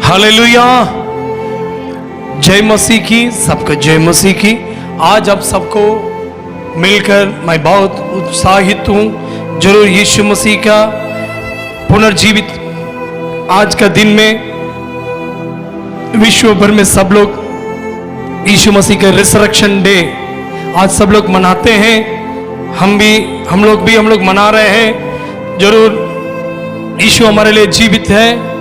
Hallelujah. जय मसीह की, सबको जय मसीह की। आज आप सबको मिलकर मैं बहुत उत्साहित हूँ। जरूर यीशु मसीह का पुनर्जीवित आज का दिन में विश्व भर में सब लोग यीशु मसीह का रिसरेक्शन डे आज सब लोग मनाते हैं। हम लोग मना रहे हैं। जरूर यीशु हमारे लिए जीवित है।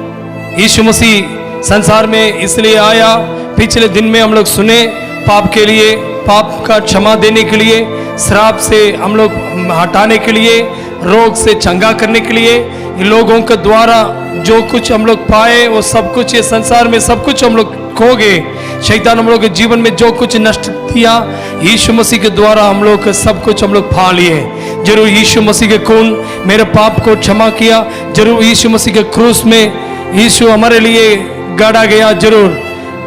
यीशु मसीह संसार में इसलिए आया। पिछले दिन में हम लोग सुने पाप के लिए, पाप का क्षमा देने के लिए, श्राप से हम लोग हटाने के लिए, रोग से चंगा करने के लिए। इन लोगों के द्वारा जो कुछ हम लोग पाए वो सब कुछ, ये संसार में सब कुछ हम लोग खो गए। शैतान हम लोग के जीवन में जो कुछ नष्ट किया, यीशु मसीह के द्वारा हम लोग सब कुछ हम लोग पा लिए। जरूर यीशु मसीह के खून मेरे पाप को क्षमा किया। जरूर यीशु मसीह के क्रूस में यीशु हमारे लिए गाड़ा गया। जरूर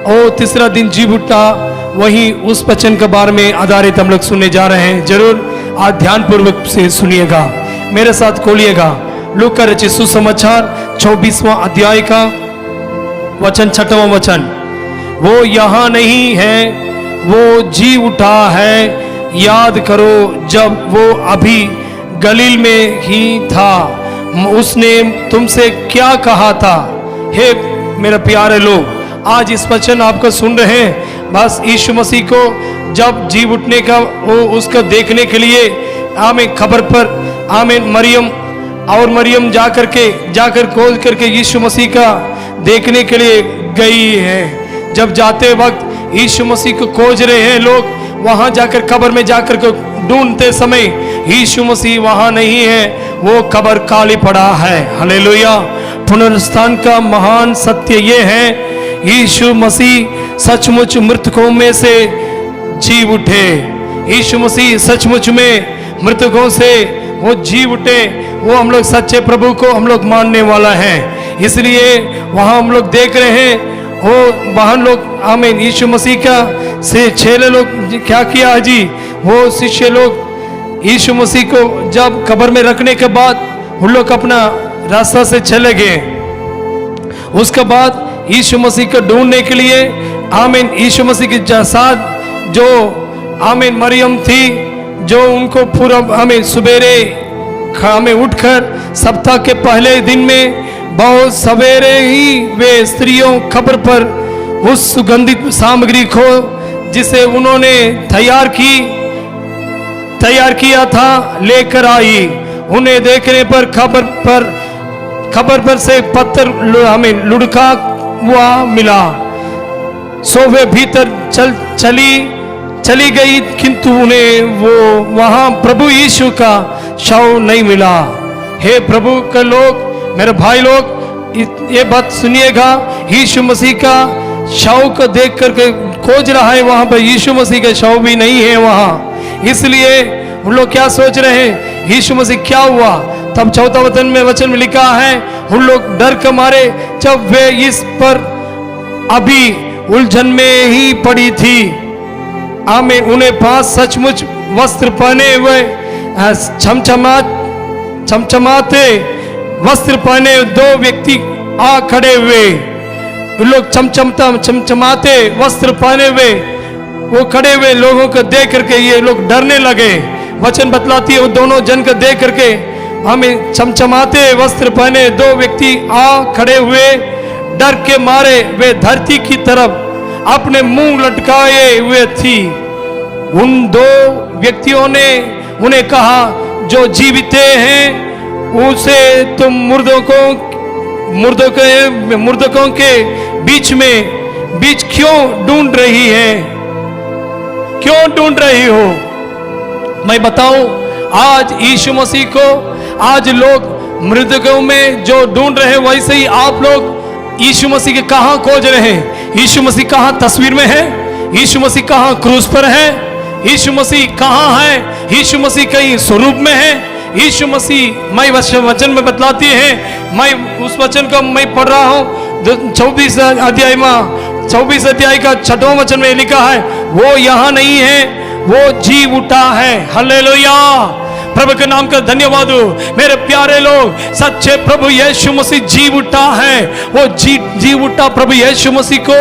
ओ तीसरा दिन जी उठा। वही उस वचन के बारे में आधारित हम लोग सुनने जा रहे हैं। जरूर आज ध्यान पूर्वक से सुनिएगा, मेरे साथ खोलिएगा। लूका रचित सुसमाचार 24वां अध्याय का वचन 6वां वचन। वो यहाँ नहीं है, वो जी उठा है। याद करो जब वो अभी गलील में ही था, उसने तुमसे क्या कहा था। हे मेरे प्यारे लोग, आज इस वचन आपको सुन रहे हैं। बस यीशु मसीह को जब जी उठने का वो उसको देखने के लिए आमें खबर पर आमें मरियम जाकर खोज करके यीशु मसीह का देखने के लिए गई है। जब जाते वक्त यीशु मसीह को खोज रहे हैं लोग, वहां जाकर कब्र में जाकर के ढूंढते समय यीशु मसीह वहां नहीं है, वो कब्र खाली पड़ा है। हालेलुया। पुनरुत्थान का महान सत्य ये है, यीशु मसीह सचमुच मृतकों में से जी उठे। यीशु मसीह सचमुच में मृतकों से वो जी उठे। वो हम लोग सच्चे प्रभु को हम लोग मानने वाला है। इसलिए वहां हम लोग देख रहे हैं वो वहां लोग आमीन यीशु मसीह का से चेले लोग क्या किया जी, वो शिष्य लोग यीशु मसीह को जब कब्र में रखने के बाद उन लोग अपना रास्ता से चले गए। उसके बाद यीशु मसीह को ढूंढने के लिए आमीन यीशु मसीह के साथ जो आमीन मरियम थी, जो उनको पूरा हमें सवेरे हमें उठकर सप्ताह के पहले दिन में बहुत सवेरे ही वे स्त्रियों खबर पर उस सुगंधित सामग्री को जिसे उन्होंने तैयार किया था लेकर आई। उन्हें देखने पर खबर पर से पत्थर हमें लुढ़का हुआ मिला। सो वे भीतर चली गई, किंतु उन्हें वो वहां प्रभु यीशु का शव नहीं मिला। हे प्रभु के लोग, मेरे भाई लोग, ये बात सुनिएगा। यीशु मसीह का शव को देख करके खोज रहा है, वहां पर यीशु मसीह का शव भी नहीं है वहां। इसलिए उन लोग क्या सोच रहे हैं, यीशु मसीह क्या हुआ। तब 4वां वचन में लिखा है, उन लोग डर के मारे जब वे इस पर अभी उलझन में ही पड़ी थी, आमीन, उन्हें पास सचमुच वस्त्र पहने हुए चमचमाते वस्त्र पहने दो व्यक्ति आ खड़े हुए। लोग चमचमाते वस्त्र पहने हुए वो खड़े हुए लोगों को देख करके ये लोग डरने लगे। वचन बतलाती है, वो दोनों जन को देख करके हमें चमचमाते वस्त्र पहने दो व्यक्ति आ खड़े हुए। डर के मारे वे धरती की तरफ अपने मुंह लटकाए हुए थी। उन दो व्यक्तियों ने उन्हें कहा, जो जीवित हैं उसे तुम मुर्दों के बीच क्यों ढूंढ रही है, क्यों ढूंढ रही हो। मैं बताऊं, आज यीशु मसीह को आज लोग मृतकों में जो ढूंढ रहे हैं, वैसे ही आप लोग यीशु मसीह के कहां खोज रहे हैं। यीशु मसीह कहां तस्वीर में है, यीशु मसीह कहां क्रूस पर है, यीशु मसीह कहां है, यीशु मसीह कहीं स्वरूप में है। यीशु मसीह मैं वचन में बतलाती है, मैं उस वचन को मैं पढ़ रहा हूं 24 अध्याय का 6वां वचन में लिखा है, वो यहाँ नहीं है, वो जी उठा है। हालेलुया। प्रभु के नाम का धन्यवाद हो। मेरे प्यारे लोग, सच्चे प्रभु यीशु मसीह जी उठा है। वो जी उठा प्रभु यीशु मसीह को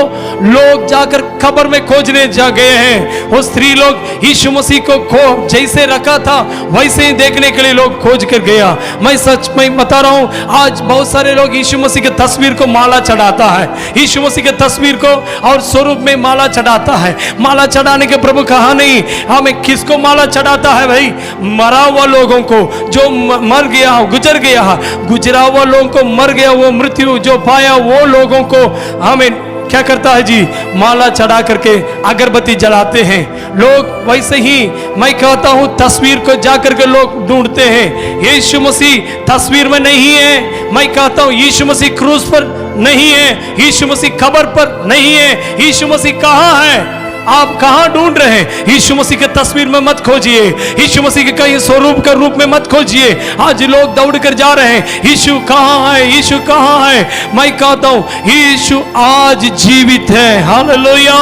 लोग जाकर कब्र में खोजने जा गए हैं। वो स्त्री लोग यीशु मसीह को जैसे रखा था वैसे ही देखने के लिए लोग खोज कर गया। मैं सच में बता रहा हूं, आज बहुत सारे लोग यीशु मसीह की तस्वीर को माला चढ़ाता है, यीशु मसीह की तस्वीर को और स्वरूप में माला चढ़ाता है। माला चढ़ाने के प्रभु कहा नहीं, हमें किसको माला चढ़ाता है भाई? मरा हुआ लोगों को, जो मर गया, गुजर गया, गुजरा हुआ लोगों को, मर गया, वो मृत्यु जो पाया वो लोगों को हमें क्या करता है जी? माला चढ़ा करके अगरबत्ती जलाते हैं लोग। वैसे ही मैं कहता हूं, तस्वीर को जाकर के लोग ढूंढते हैं। यीशु मसीह तस्वीर में नहीं है। मैं कहता हूं यीशु मसीह क्रूस पर नहीं है, यीशु मसीह कब्र पर नहीं है। यीशु मसीह कहां है? आप कहां ढूंढ रहे हैं? यीशु मसीह के तस्वीर में मत खोजिए, यीशु मसीह के कहीं स्वरूप के रूप में मत खोजिए। आज लोग दौड़ कर जा रहे हैं, यीशु कहां है, यीशु कहां है? मैं कहता हूं यीशु आज जीवित है। हालेलुया।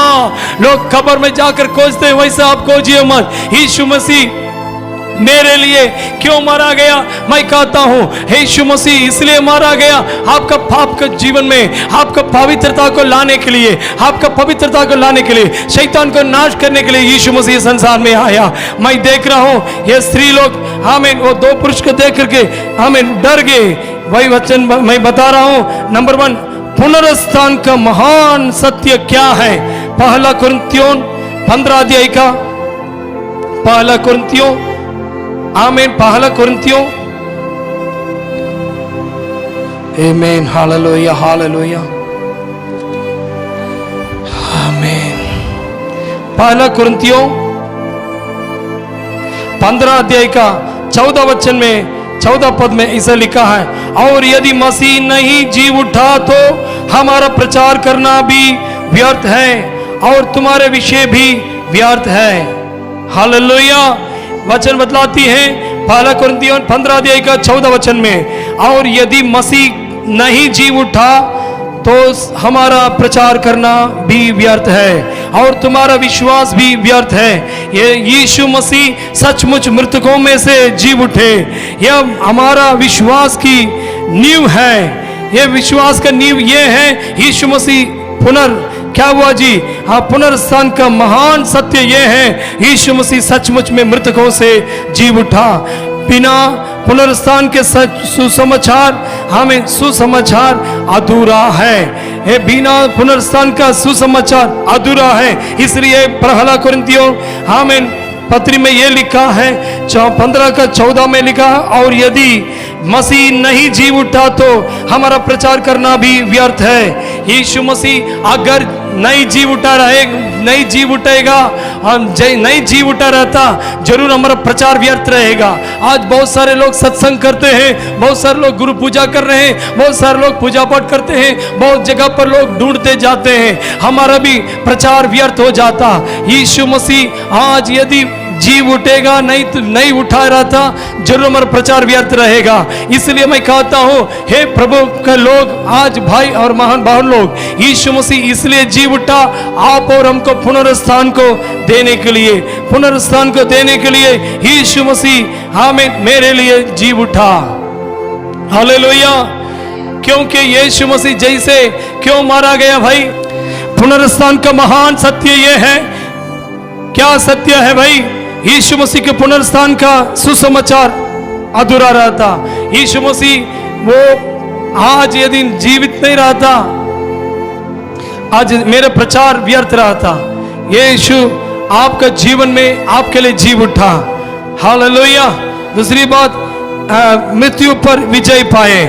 लोग कब्र में जाकर खोजते हैं, वैसे आप खोजिए मत। यीशु मसीह मेरे लिए क्यों मारा गया? मैं कहता हूं यीशु मसीह इसलिए मारा गया, आपका पाप के जीवन में आपका पवित्रता को लाने के लिए, आपका पवित्रता को लाने के लिए, शैतान को नाश करने के लिए यीशु मसीह संसार में आया। मैं देख रहा हूं ये स्त्री लोग हमें वो दो पुरुष को देख करके हमें डर गए। वही वचन मैं बता रहा हूं। नंबर 1, पुनरुत्थान का महान सत्य क्या है? पहला कुरिन्थियों 15 अध्याय का पहला कुरिन्थियों, आमीन, पहला कुरिन्थियों, आमीन, हालेलुया, हालेलुया, आमीन। पहला कुरिन्थियों 15 अध्याय का 14 वचन में 14 पद में ऐसा लिखा है, और यदि मसीह नहीं जी उठा तो हमारा प्रचार करना भी व्यर्थ है और तुम्हारे विषय भी व्यर्थ है। हालेलुया। वचन बतलाती है पहला कुरिन्थियों 15 अध्याय का 14 वचन में, और यदि मसीह नहीं जी उठा तो हमारा प्रचार करना भी व्यर्थ है और तुम्हारा विश्वास भी व्यर्थ है। ये यीशु मसीह सचमुच मृतकों में से जी उठे, यह हमारा विश्वास की नींव है। यह विश्वास का नींव ये है, यीशु मसीह क्या हुआ जी? हाँ, पुनरुत्थान का महान सत्य यह है, यीशु मसीह सचमुच में मृतकों से जी उठा। बिना पुनरुत्थान के सुसमाचार, हमें सुसमाचार अधूरा है। ये बिना पुनरुत्थान का सुसमाचार अधूरा है। इसलिए पहला कुरिन्थियों हमें पत्री में ये लिखा है 15 का 14 में लिखा, और यदि मसीह नहीं जी उठा तो हमारा प्रचार करना भी व्यर्थ है। यीशु मसीह अगर नहीं जी उठा नहीं जी उठेगा, नहीं जी उठा रहता, जरूर हमारा प्रचार व्यर्थ रहेगा। आज बहुत सारे लोग सत्संग करते हैं, बहुत सारे लोग गुरु पूजा कर रहे हैं, बहुत सारे लोग पूजा पाठ करते हैं, बहुत जगह पर लोग ढूंढते जाते हैं, हमारा भी प्रचार व्यर्थ हो जाता। यीशु मसीह आज यदि जी उठेगा, नहीं उठा रहता, जरूर हमारा प्रचार व्यर्थ रहेगा। इसलिए मैं कहता हूं, हे प्रभु के लोग, आज भाई और महान बहन लोग, यीशु मसीह इसलिए जी उठा आप और हमको पुनरुत्थान को देने के लिए, पुनरुत्थान को देने के लिए यीशु मसीह हमें मेरे लिए जी उठा। हालेलुया। क्योंकि यीशु मसीह जैसे क्यों मारा गया भाई? पुनरुत्थान का महान सत्य यह है। क्या सत्य है भाई? यीशु मसीह के पुनरुत्थान का सुसमाचार अधूरा रहता। यीशु मसीह वो आज यदि जीवित नहीं रहता, आज मेरा प्रचार व्यर्थ रहता। यीशु आपका जीवन में आपके लिए जी उठा। हालेलुया। दूसरी बात, मृत्यु पर विजय पाए।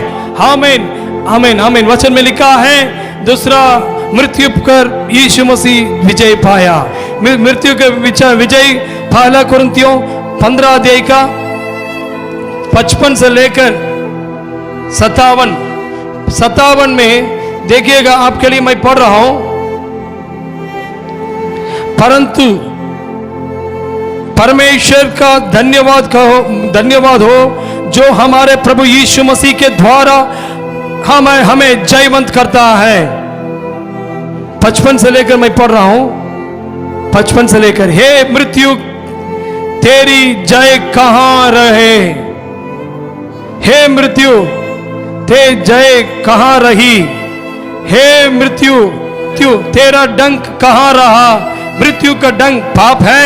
आमीन, आमीन, आमीन। वचन में लिखा है दूसरा, मृत्यु पर यीशु मसीह विजय पाया। मृत्यु के विजय पहला कुरिन्थियों 15 अध्याय का 55 से लेकर 57 में देखिएगा, आपके लिए मैं पढ़ रहा हूं। परंतु परमेश्वर का धन्यवाद हो जो हमारे प्रभु यीशु मसीह के द्वारा हमें जयवंत करता है। 55 से लेकर मैं पढ़ रहा हूं, 55 से लेकर, हे मृत्यु तेरी जय कहां रहे। हे मृत्यु तेरी जय कहां रही। हे मृत्यु तेरा डंक कहां रहा। मृत्यु का डंक पाप है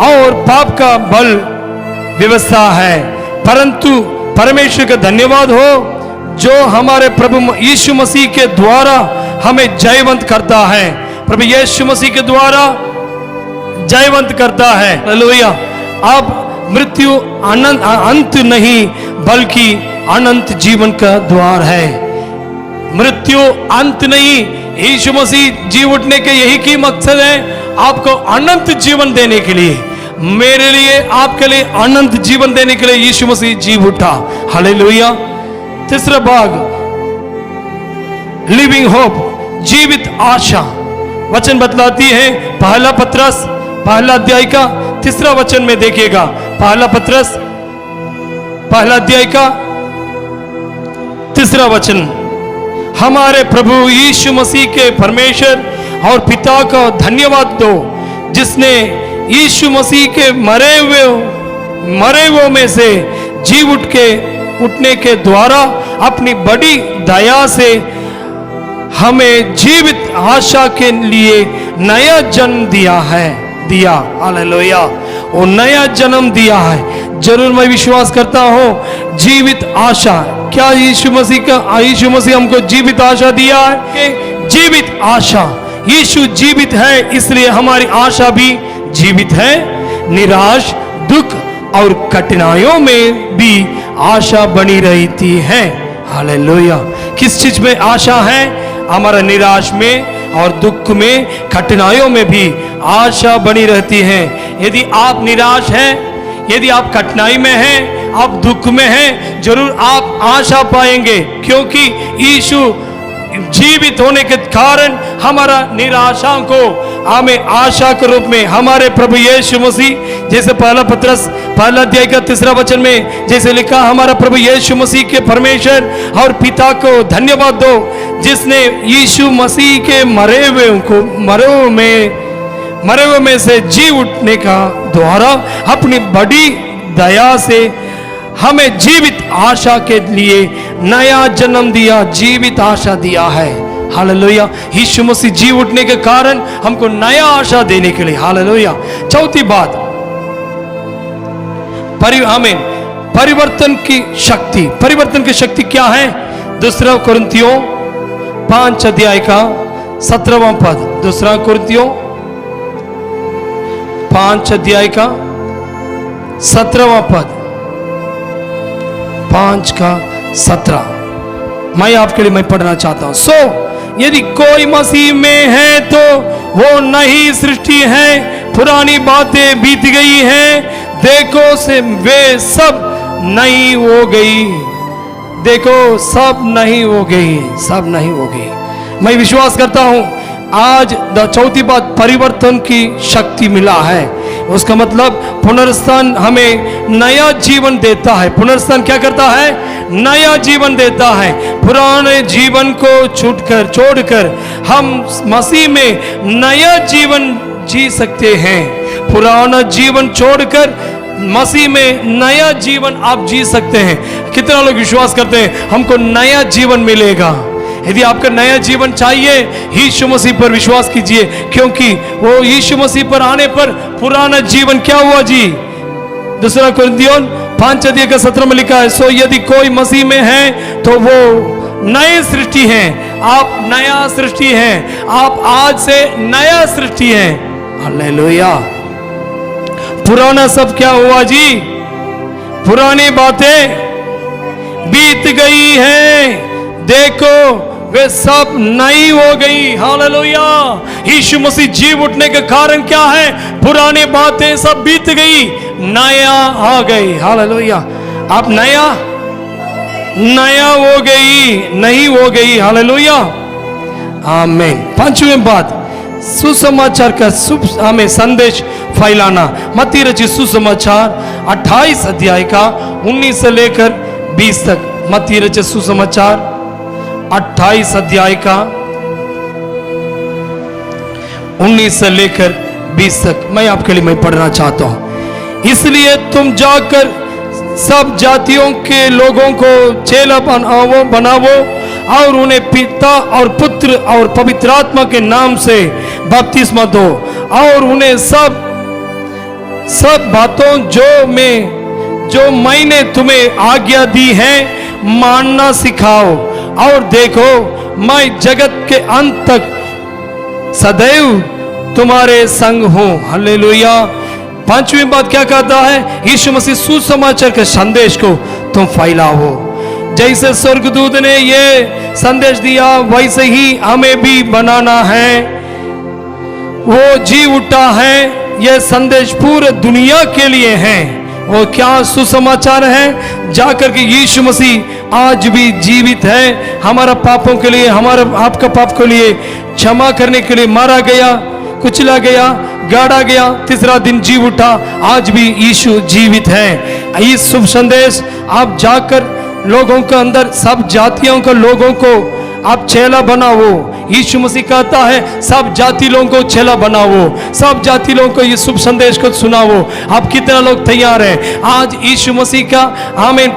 और पाप का बल व्यवस्था है, परंतु परमेश्वर का धन्यवाद हो जो हमारे प्रभु यीशु मसीह के द्वारा हमें जयवंत करता है। प्रभु यीशु मसीह के द्वारा जयवंत करता है। हालेलुया। अब मृत्यु अंत नहीं बल्कि अनंत जीवन का द्वार है। मृत्यु अंत नहीं, यीशु मसीह जी उठने के यही की मकसद है, आपको अनंत जीवन देने के लिए, मेरे लिए आपके लिए अनंत जीवन देने के लिए यीशु मसीह जी उठा। हालेलुया। तीसरा भाग लिविंग होप, जीवित आशा। वचन बतलाती है पहला पत्रस पहला अध्याय का तीसरा वचन में देखिएगा। पहला पत्रस पहला अध्याय का तीसरा वचन। हमारे प्रभु यीशु मसीह के परमेश्वर और पिता का धन्यवाद दो जिसने यीशु मसीह के मरे हुए में से जी उठने के द्वारा अपनी बड़ी दया से हमें जीवित आशा के लिए नया जन्म दिया। हालेलुया। वो नया जन्म दिया है। जरूर मैं विश्वास करता हूं जीवित आशा। क्या यीशु मसीह हमको जीवित आशा दिया है? जीवित आशा। यीशु जीवित है इसलिए हमारी आशा भी जीवित है। निराश, दुख और कठिनाइयों में भी आशा बनी रहती है। हालेलुया। किस चीज में आशा है? हमारा निराश में और दुख में, कठिनाइयों में भी आशा बनी रहती है। यदि आप निराश हैं, यदि आप कठिनाई में हैं, आप दुख में हैं, जरूर आप आशा पाएंगे, क्योंकि यीशु जीवित होने के कारण हमारा निराशा को हमें आशा के रूप में हमारे प्रभु यीशु मसीह, जैसे पहला पत्रस पहला अध्याय का तीसरा वचन में जैसे लिखा, हमारा प्रभु यीशु मसीह के परमेश्वर और पिता को धन्यवाद दो जिसने यीशु मसीह के मरे हुए में से जी उठने का द्वारा अपनी बड़ी दया से हमें जीवित आशा के लिए नया जन्म दिया, जीवित आशा दिया है। हालेलुया। यीशु मसीह जी उठने के कारण हमको नया आशा देने के लिए। हालेलुया। चौथी बात, परिवर्तन की शक्ति। परिवर्तन की शक्ति क्या है? दूसरा कुरिन्थियों 5 अध्याय का 17वां पद। दूसरा कुरिन्थियों 5 अध्याय का 17वां पद, 5 का 17 मैं आपके लिए पढ़ना चाहता हूं। सो यदि कोई मसीह में है तो वो नई सृष्टि है, पुरानी बातें बीत गई हैं, देखो से वे सब नई हो गई। देखो सब नहीं हो गई, सब नहीं हो गई। मैं विश्वास करता हूं आज चौथी बात, परिवर्तन की शक्ति मिला है। उसका मतलब पुनरुत्थान हमें नया जीवन देता है। पुनरुत्थान क्या करता है? नया जीवन देता है। पुराने जीवन को छोड़कर हम मसीह में नया जीवन जी सकते हैं। पुराना जीवन छोड़कर मसीह में नया जीवन आप जी सकते हैं। कितना लोग विश्वास करते हैं हमको नया जीवन मिलेगा? यदि आपका नया जीवन चाहिए, यीशु मसीह पर विश्वास कीजिए, क्योंकि वो यीशु मसीह पर आने पर पुराना जीवन क्या हुआ जी? दूसरा कुरिन्थियों 5 अध्याय का 17 में लिखा है, सो यदि कोई मसीह में है तो वो नई सृष्टि है। आप नया सृष्टि हैं। आप आज से नया सृष्टि हैं। हालेलुया। पुराना सब क्या हुआ जी? पुरानी बातें बीत गई हैं, देखो वे सब नई हो गई। हालेलुया। यीशु मसीह जी उठने के कारण क्या है? पुरानी बातें सब बीत गई, नया आ गई। हालेलुया। आप नया हो गई, नहीं हो गई। हालेलुया। आमीन। पांचवें बात, सुसमाचार का हमें संदेश फैलाना। मत्ती रचित सुसमाचार 28 अध्याय का 19 से लेकर 20 तक। मत्ती रचित सुसमाचार 28 अध्याय का 19 से लेकर 20 तक मैं आपके लिए पढ़ना चाहता हूं। इसलिए तुम जाकर सब जातियों के लोगों को चेला बनावो और उन्हें पिता और पुत्र और पवित्र आत्मा के नाम से बपतिस्मा दो और उन्हें सब बातों जो मैंने तुम्हें आज्ञा दी है मानना सिखाओ। और देखो मैं जगत के अंत तक सदैव तुम्हारे संग हूं। हालेलुया। पांचवी बात क्या कहता है? यीशु मसीह सुसमाचार के संदेश को तुम फैलाओ। जैसे स्वर्गदूत ने ये संदेश दिया वैसे ही हमें भी बनाना है। वो जी उठा है, यह संदेश पूरे दुनिया के लिए है। वो क्या सुसमाचार है? जाकर के यीशु मसीह आज भी जीवित है, हमारा पापों के लिए, हमारा आपका पाप के लिए क्षमा करने के लिए मारा गया, कुचला गया, गाड़ा गया, तीसरा दिन जी उठा। आज भी यीशु जीवित है। इस शुभ संदेश आप जाकर लोगों के अंदर, सब जातियों के लोगों को आप चेला बनाओ। यीशु मसीह कहता है सब जाति लोगों को चेला बनाओ, सब जाति लोगों को ये शुभ संदेश को सुनाओ। आप कितना लोग तैयार हैं? आज यीशु मसीह का आमीन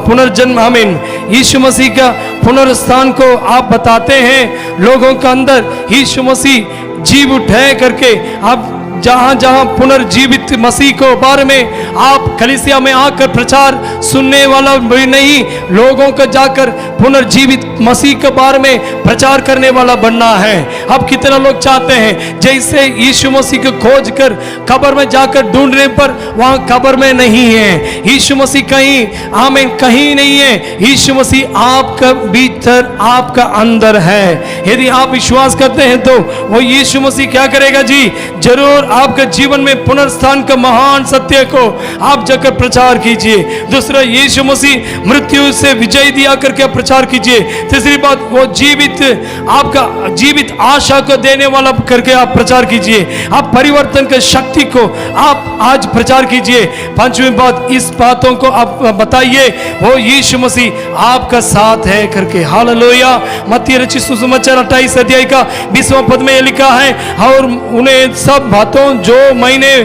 पुनर्जन्म, आमीन यीशु मसीह का पुनरुत्थान को आप बताते हैं लोगों के अंदर। यीशु मसीह जी उठे करके आप जहां जहां पुनर्जीवित मसीह को बारे में आप कलीसिया में आकर प्रचार सुनने वाला भी नहीं, लोगों को जाकर पुनर्जीवित मसीह के बारे में प्रचार करने वाला बनना है। अब कितना लोग चाहते हैं जैसे यीशु मसीह को खोज कर कब्र में जाकर ढूंढने पर वहां कब्र में नहीं है, यीशु मसीह कहीं आमीन कहीं नहीं है। यीशु मसीह आपका भीतर, आपका अंदर है। यदि आप विश्वास करते हैं तो वो यीशु मसीह क्या करेगा जी? जरूर आपके जीवन में पुनरुत्थान का महान सत्य को आप जाकर प्रचार कीजिए। दूसरा, यीशु मसीह मृत्यु से विजय दिया करके प्रचार कीजिए। तीसरी बात, वो जीवित, आपका जीवित आशा को देने वाला करके आप प्रचार कीजिए। आप परिवर्तन की शक्ति को आप आज प्रचार कीजिए। पांचवी बात, इस बातों को आप बताइए वो यीशु मसीह आपका साथ है करके। हालेलुया। मत्ती रचित सुसमाचार 28 अध्याय का 20वां पद में यह लिखा है, और उन्हें सब बातों जो मैंने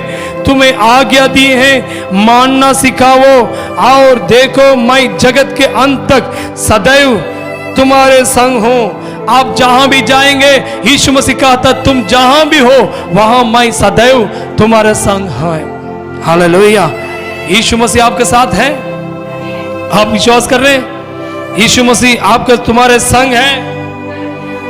तुम्हें आज्ञा दी है मानना सिखाओ। और देखो मैं जगत के अंत तक सदैव तुम्हारे संग हूं। आप जहां भी जाएंगे, यीशु मसीह कहता तुम जहां भी हो वहां मैं सदैव तुम्हारे संग है। हालेलुया। यीशु मसीह आपके साथ है। आप विश्वास कर रहे हैं? यीशु मसीह आपके तुम्हारे संग है।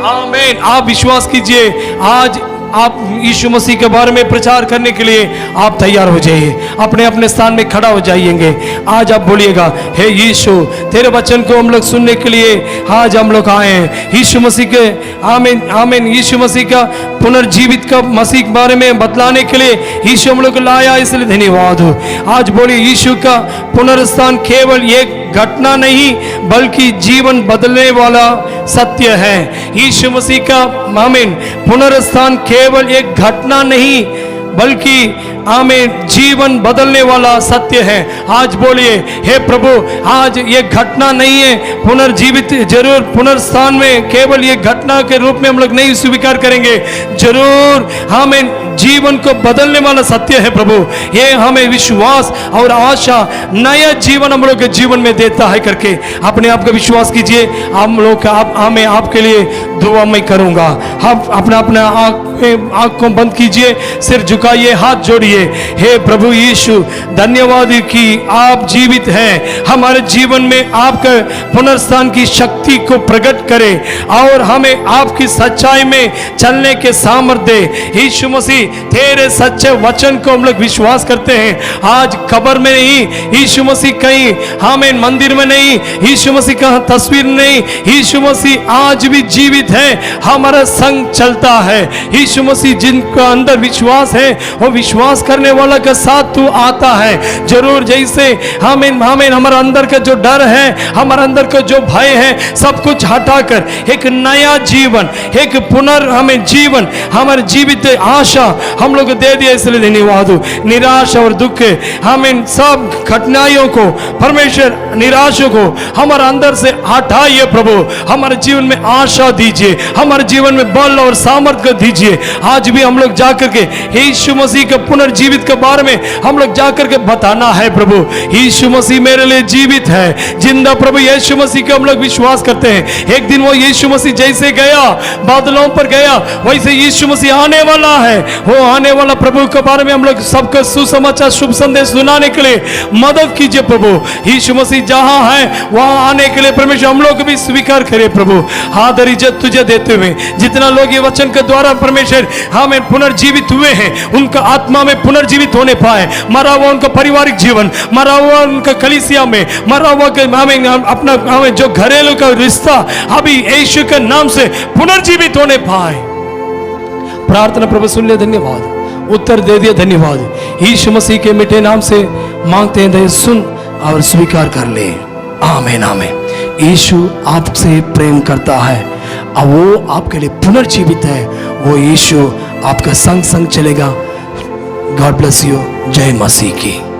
आमीन। आप विश्वास कीजिए। आज आप यीशु मसीह के बारे में प्रचार करने के लिए आप तैयार हो जाइए। अपने अपने स्थान में खड़ा हो जाइएंगे। आज आप बोलिएगा, हे यीशु तेरे वचन को हम लोग सुनने के लिए आज हम लोग आए हैं। यीशु मसीह के आमीन आमीन यीशु मसीह का पुनर्जीवित का मसीह के बारे में बतलाने के लिए यीशु हम लोग को लाया, इसलिए धन्यवाद हो। आज बोलिए, यीशु का पुनरुत्थान केवल एक घटना नहीं बल्कि जीवन बदलने वाला सत्य है। यीशु मसीह का आमीन पुनरुत्थान केवल एक घटना नहीं बल्कि आमीन जीवन बदलने वाला सत्य है। आज बोलिए, हे प्रभु आज ये घटना नहीं है, पुनर्जीवित जरूर पुनरुत्थान में केवल ये घटना के रूप में हम लोग नहीं स्वीकार करेंगे, जरूर हमें जीवन को बदलने वाला सत्य है प्रभु। ये हमें विश्वास और आशा, नया जीवन हम लोग के जीवन में देता है करके अपने आप का विश्वास कीजिए। हम लोग हमें आपके लिए दुआ मैं करूंगा। आप अपना आँख को बंद कीजिए, सिर झुकाइए, हाथ जोड़िए। हे प्रभु यीशु धन्यवाद कि आप जीवित हैं। हमारे जीवन में आपका पुनरुत्थान की शक्ति को प्रकट करें और हमें आपकी सच्चाई में चलने के सामर्थ्य दे। यीशु मसीह तेरे सच्चे वचन को हम लोग विश्वास करते हैं। आज कब्र में नहीं, यीशु मसीह कहीं हमें मंदिर में नहीं, यीशु मसीह कहाँ तस्वीर नहीं, यीशु मसीह आज भी जीवित है, हमारा संग चलता है। यीशु मसीह जिनका अंदर विश्वास है वो विश्वास करने वाला के साथ तू आता है जरूर। जैसे हमें हमारा अंदर का जो डर है, हमारा अंदर का जो भय है, सब कुछ हटाकर एक नया जीवन, एक हमें जीवन, हमारे जीवित आशा हम लोग को दे दिया, इसलिए धन्यवाद हो। निराश और दुख, हम इन सब कठिनाइयों को परमेश्वर, निराशों को हमारे अंदर से हटाइए प्रभु। हमारे जीवन में आशा दीजिए, हमारे जीवन में बल और सामर्थ्य दीजिए। आज भी हम लोग जाकर के यीशु मसीह के पुनर्जीवित के बारे में हम लोग जाकर के बताना है प्रभु। यीशु मसीह मेरे लिए जीवित है, जिंदा प्रभु यीशु मसीह के हम लोग विश्वास करते हैं। एक दिन वो यीशु मसीह जैसे गया, बादलों पर गया, वैसे यीशु मसीह आने वाला है। वो आने वाला प्रभु के बारे में हम लोग सबको सुसमाचार, शुभ संदेश सुनाने के लिए मदद कीजिए प्रभु। यीशु मसीह जहां है वहां आने के लिए परमेश्वर हम लोग भी स्वीकार करें प्रभु। आदर इज्जत तुझे देते हुए जितना लोग ये वचन के द्वारा परमेश्वर हमें पुनर्जीवित हुए हैं, उनका आत्मा में पुनर्जीवित होने पाए। मरा हुआ उनका पारिवारिक जीवन, मरा हुआ उनका कलीसिया में, मरा हुआ हमें अपना हमें जो घरेलू का रिश्ता अभी यीशु के नाम से पुनर्जीवित होने पाए। प्रार्थना प्रभु सुन ले, धन्यवाद। उत्तर दे दिया, धन्यवाद। यीशु मसीह के मीठे नाम से मांगते हैं, दया सुन और स्वीकार कर ले। आमीन आमीन। यीशु आपसे प्रेम करता है और वो आपके लिए पुनर्जीवित है। वो यीशु आपका संग संग चलेगा। God bless you. जय मसीह की।